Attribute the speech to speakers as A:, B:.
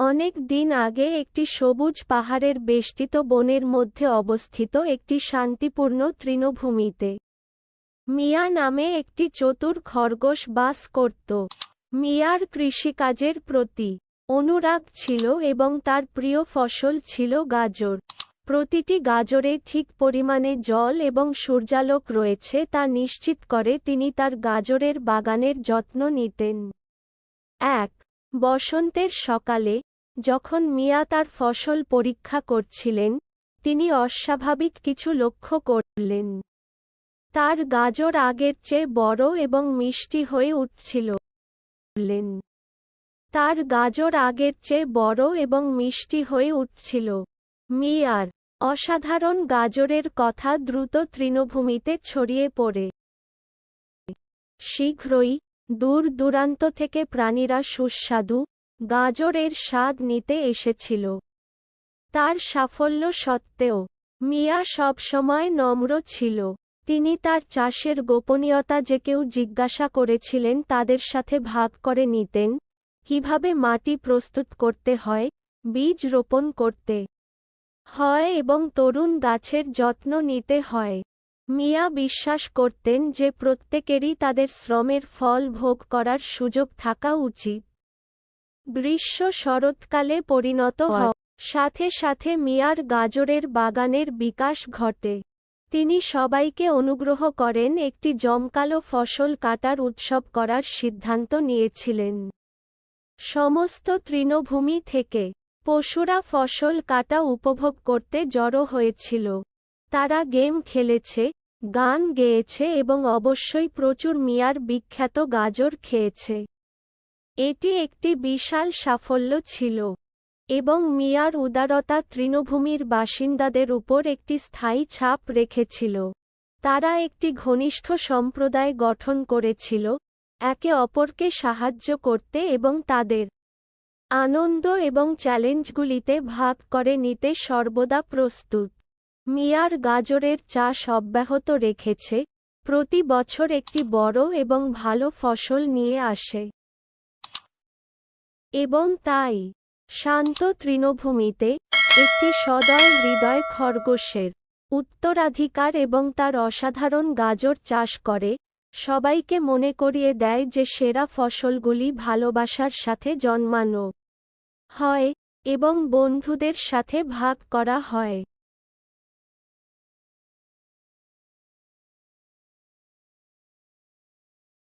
A: অনেক দিন আগে একটি সবুজ পাহাড়ের বেষ্টিত বনের মধ্যে অবস্থিত একটি শান্তিপূর্ণ তৃণভূমিতে মিয়া নামে একটি চতুর খরগোশ বাস করত। মিয়ার কৃষিকাজের প্রতি অনুরাগ ছিল এবং তার প্রিয় ফসল ছিল গাজর। প্রতিটি গাজরে ঠিক পরিমাণে জল এবং সূর্যালোক রয়েছে তা নিশ্চিত করে তিনি তার গাজরের বাগানের যত্ন নিতেন। এক বসন্তের সকালে যখন মিয়া তার ফসল পরীক্ষা করছিলেন, তিনি অস্বাভাবিক কিছু লক্ষ্য করলেন। তার গাজর আগের চেয়ে বড় এবং মিষ্টি হয়ে উঠছিল। তার গাজর আগের চেয়ে বড় এবং মিষ্টি হয়ে উঠছিল। মিয়ার অসাধারণ গাজরের কথা দ্রুত তৃণভূমিতে ছড়িয়ে পড়ে। শীঘ্রই দূর দূরান্ত থেকে প্রাণীরা সুস্বাদু গাজরের স্বাদ নিতে এসেছিল। তার সাফল্য সত্ত্বেও মিয়া সবসময় নম্র ছিল। তিনি তার চাষের গোপনীয়তা যে কেউ জিজ্ঞাসা করেছিলেন তাদের সাথে ভাগ করে নিতেন, কিভাবে মাটি প্রস্তুত করতে হয়, বীজ রোপণ করতে হয় এবং তরুণ গাছের যত্ন নিতে হয়। মিয়া বিশ্বাস করতেন যে প্রত্যেকেরই তাদের শ্রমের ফল ভোগ করার সুযোগ থাকা উচিত। গ্রীষ্ম শরৎকালে পরিণত হওয়ার সাথে সাথে মিয়ার গাজরের বাগানের বিকাশ ঘটে। তিনি সবাইকে অনুগ্রহ করেন একটি জমকালো ফসল কাটার উৎসব করার সিদ্ধান্ত নিয়েছিলেন। সমস্ত তৃণভূমি থেকে পশুরা ফসল কাটা উপভোগ করতে জড়ো হয়েছিল। তারা গেম খেলেছে, গান গেয়েছে এবং অবশ্যই প্রচুর মিয়ার বিখ্যাত গাজর খেয়েছে। এটি একটি বিশাল সাফল্য ছিল এবং মিয়ার উদারতা তৃণভূমির বাসিন্দাদের উপর একটি স্থায়ী ছাপ রেখেছিল। তারা একটি ঘনিষ্ঠ সম্প্রদায় গঠন করেছিল, একে অপরকে সাহায্য করতে এবং তাদের আনন্দ এবং চ্যালেঞ্জগুলিতে ভাগ করে নিতে সর্বদা প্রস্তুত। মিয়ার গাজরের চাষ অব্যাহত রেখেছে, প্রতি বছর একটি বড় এবং ভালো ফসল নিয়ে আসে। এবং তাই শান্ত তৃণভূমিতে একটি সদয় হৃদয় খরগোশের উত্তরাধিকার এবং তার অসাধারণ গাজর চাষ করে সবাইকে মনে করিয়ে দেয় যে সেরা ফসলগুলি ভালোবাসার সাথে জন্মানো হয় এবং বন্ধুদের সাথে ভাগ করা হয়।